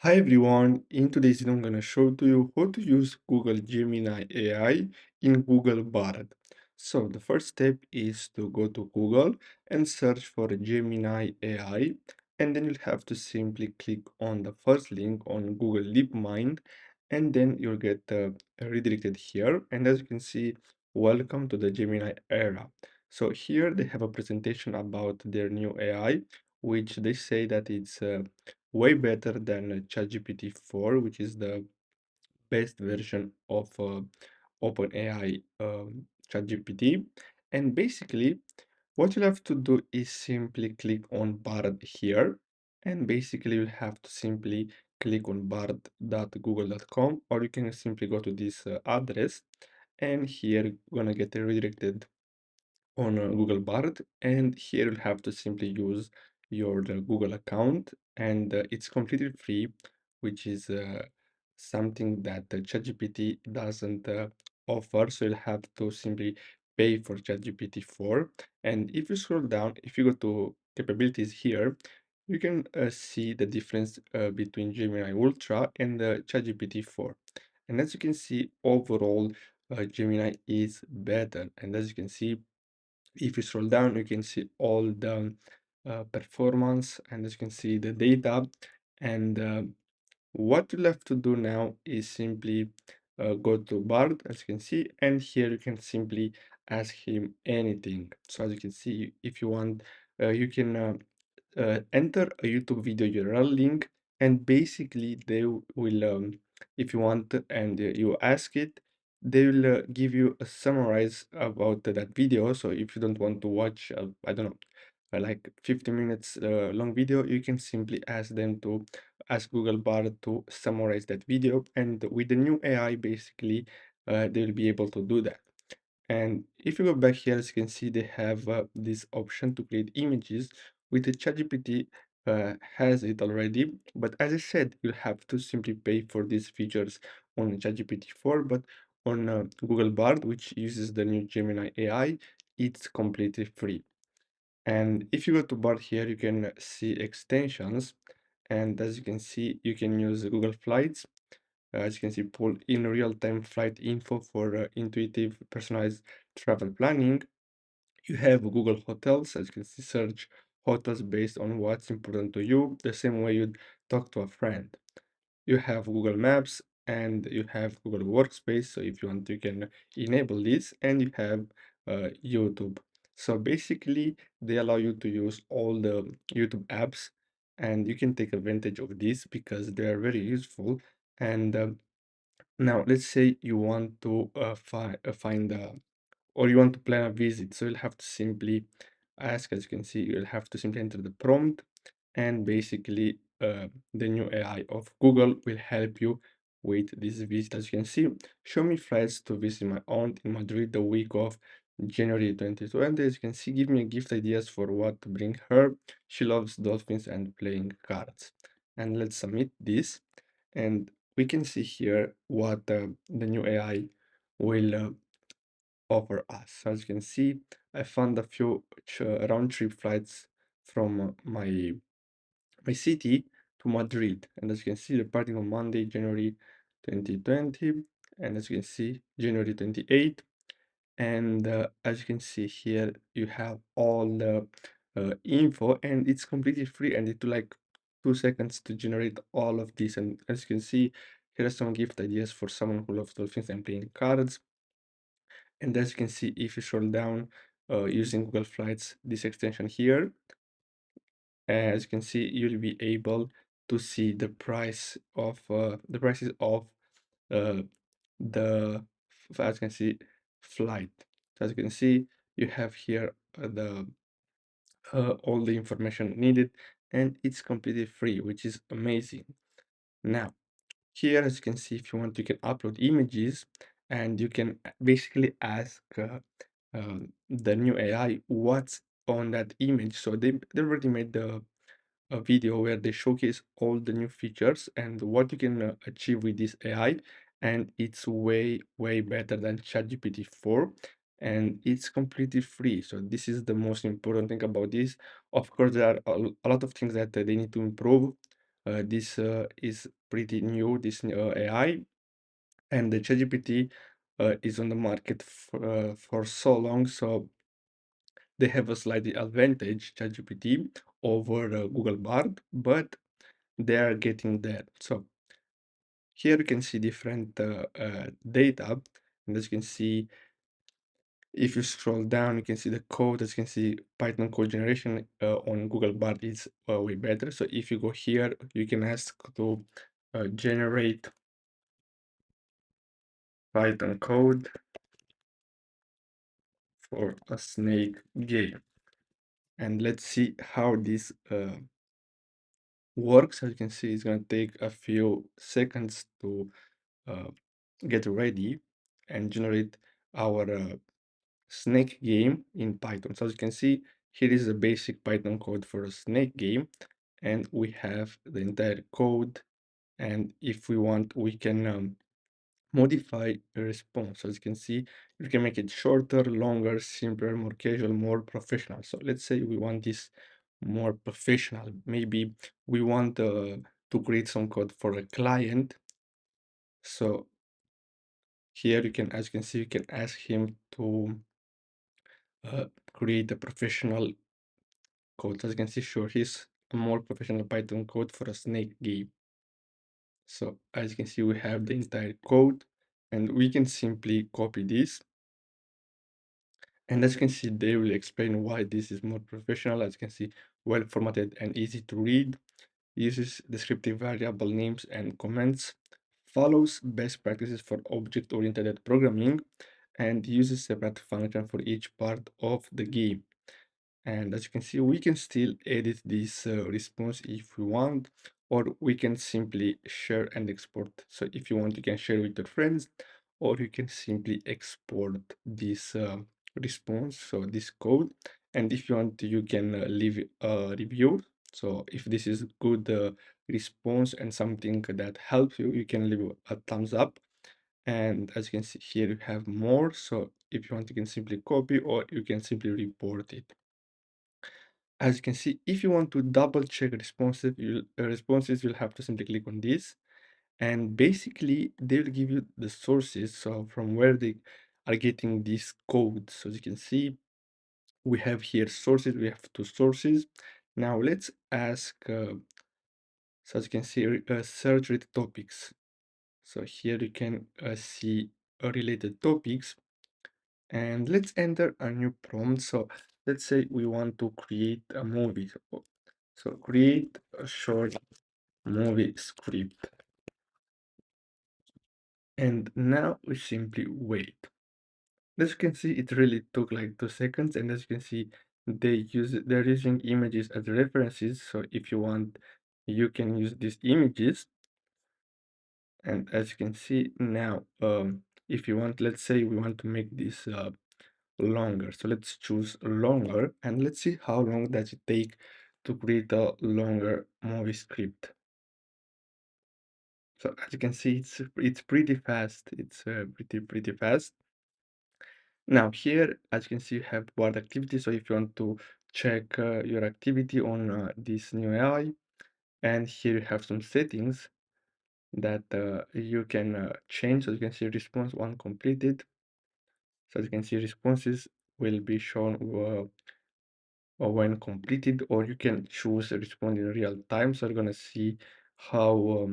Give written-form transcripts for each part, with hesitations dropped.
Hi everyone, in today's video I'm going to show to you how to use Google Gemini AI in Google Bard. So the first step is to go to Google and search for Gemini AI, and then you'll have to simply click on the first link on Google DeepMind, and then you'll get redirected here. And as you can see, welcome to the Gemini era. So here they have a presentation about their new AI, which they say that it's way better than ChatGPT 4, which is the best version of OpenAI ChatGPT. And basically, what you'll have to do is simply click on Bard here. And basically, you'll have to simply click on bard.google.com, or you can simply go to this address. And here, you're gonna get redirected on Google Bard, and here you'll have to simply use your Google account, and it's completely free, which is something that ChatGPT doesn't offer. So you'll have to simply pay for ChatGPT 4. And if you scroll down, if you go to capabilities here, you can see the difference between Gemini Ultra and ChatGPT 4. And as you can see, overall, Gemini is better. And as you can see, if you scroll down, you can see all the performance, and as you can see the data. And what you'll have to do now is simply go to Bard, as you can see, and here you can simply ask him anything. So as you can see, if you want, you can enter a YouTube video URL link, and basically they will, if you want, and you ask it, they will give you a summarize about that video. So if you don't want to watch, I don't know, like 50 minutes long video, you can simply ask them to ask Google Bard to summarize that video, and with the new AI, basically, they'll be able to do that. And if you go back here, as you can see, they have this option to create images. With the ChatGPT has it already, but as I said, you have to simply pay for these features on ChatGPT 4, but on Google Bard, which uses the new Gemini AI, it's completely free. And if you go to Bard here, you can see extensions, and as you can see, you can use Google Flights. As you can see, pull in real-time flight info for intuitive, personalized travel planning. You have Google Hotels, as you can see, search hotels based on what's important to you, the same way you'd talk to a friend. You have Google Maps and you have Google Workspace. So if you want, you can enable this, and you have YouTube. So basically, they allow you to use all the YouTube apps, and you can take advantage of this because they are very useful. And now let's say you want to find or you want to plan a visit. So you'll have to simply ask, as you can see, you'll have to simply enter the prompt, and basically the new AI of Google will help you with this visit. As you can see, show me flights to visit my aunt in Madrid the week of January 2020. As you can see, give me gift ideas for what to bring her. She loves dolphins and playing cards. And let's submit this, and we can see here what the new AI will offer us. So as you can see, I found a few round trip flights from my city to Madrid. And as you can see, departing on Monday, January 2020. And as you can see, January 28th. And as you can see here, you have all the info, and it's completely free, and it took like 2 seconds to generate all of this. And as you can see, here are some gift ideas for someone who loves dolphins and playing cards. And as you can see, if you scroll down using Google Flights, this extension here, as you can see, you'll be able to see the price of the prices of uh, the as you can see flight. So as you can see, you have here the all the information needed, and it's completely free, which is amazing. Now, here, as you can see, if you want, you can upload images, and you can basically ask the new AI what's on that image. So they already made a video where they showcase all the new features and what you can achieve with this AI, and it's way better than ChatGPT 4, and it's completely free. So this is the most important thing about this. Of course, there are a lot of things that they need to improve, This is pretty new, this new AI, and the ChatGPT is on the market for so long, so they have a slightly advantage, ChatGPT, over Google Bard, but they are getting there. So here you can see different data, and as you can see, if you scroll down, you can see the code. As you can see, Python code generation on Google Bard is way better. So if you go here, you can ask to generate Python code for a snake game. And let's see how this works. As you can see, it's going to take a few seconds to uh, get ready and generate our snake game in Python. So as you can see, here is the basic Python code for a snake game, and we have the entire code. And if we want, we can modify a response. So as you can see, you can make it shorter, longer, simpler, more casual, more professional. So let's say we want this more professional. Maybe we want to create some code for a client. So here you can, as you can see, you can ask him to create a professional code. As you can see, sure, he's a more professional Python code for a snake game. So as you can see, we have the entire code, and we can simply copy this. And as you can see, they will explain why this is more professional. As you can see, well formatted and easy to read, uses descriptive variable names and comments, follows best practices for object-oriented programming, and uses separate function for each part of the game. And as you can see, we can still edit this response if we want, or we can simply share and export. So if you want, you can share with your friends, or you can simply export this response, so this code. And if you want, you can leave a review. So if this is good response and something that helps you, you can leave a thumbs up. And as you can see here, you have more. So if you want, you can simply copy, or you can simply report it. As you can see, if you want to double check responses, you'll have to simply click on this. And basically, they will give you the sources, so from where they are getting this code. So as you can see, we have here sources, we have two sources. Now let's ask, so as you can see, search related topics. So here you can see related topics. And let's enter a new prompt. So let's say we want to create a movie. So create a short movie script. And now we simply wait. As you can see, it really took like 2 seconds. And as you can see, they're using images as references. So if you want, you can use these images. And as you can see now, if you want, let's say we want to make this longer. So let's choose longer, and let's see how long does it take to create a longer movie script. So as you can see, it's pretty fast. It's pretty fast. Now here, as you can see, you have board activity. So if you want to check your activity on this new AI, and here you have some settings that you can change. So you can see response one completed. So as you can see, responses will be shown or when completed, or you can choose a respond in real time. So you're gonna see how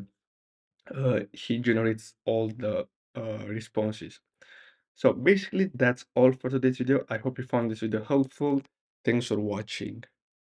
he generates all the responses. So basically, that's all for today's video. I hope you found this video helpful. Thanks for watching.